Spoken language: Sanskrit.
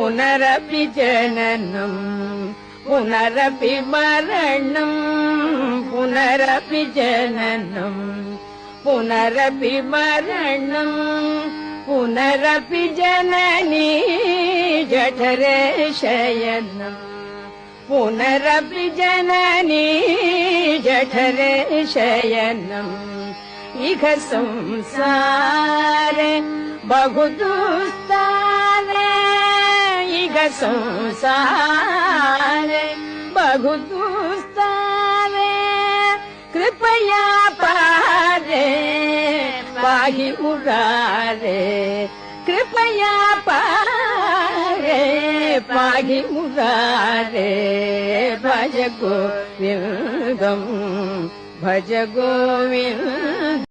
पुनरपि जननं पुनरपि मरणं पुनरपि जननं पुनरपि मरणं पुनरपि जननी जठरे शयनं पुनरपि जननी जठरे शयनम् इह संसारे बहु दुस्तारे इह संसारे बहु दुस्तारे कृपया पारे पाहि मुरारे कृपया पारे पाहि मुरारे भज गोविन्दं भज गोविन्दम्।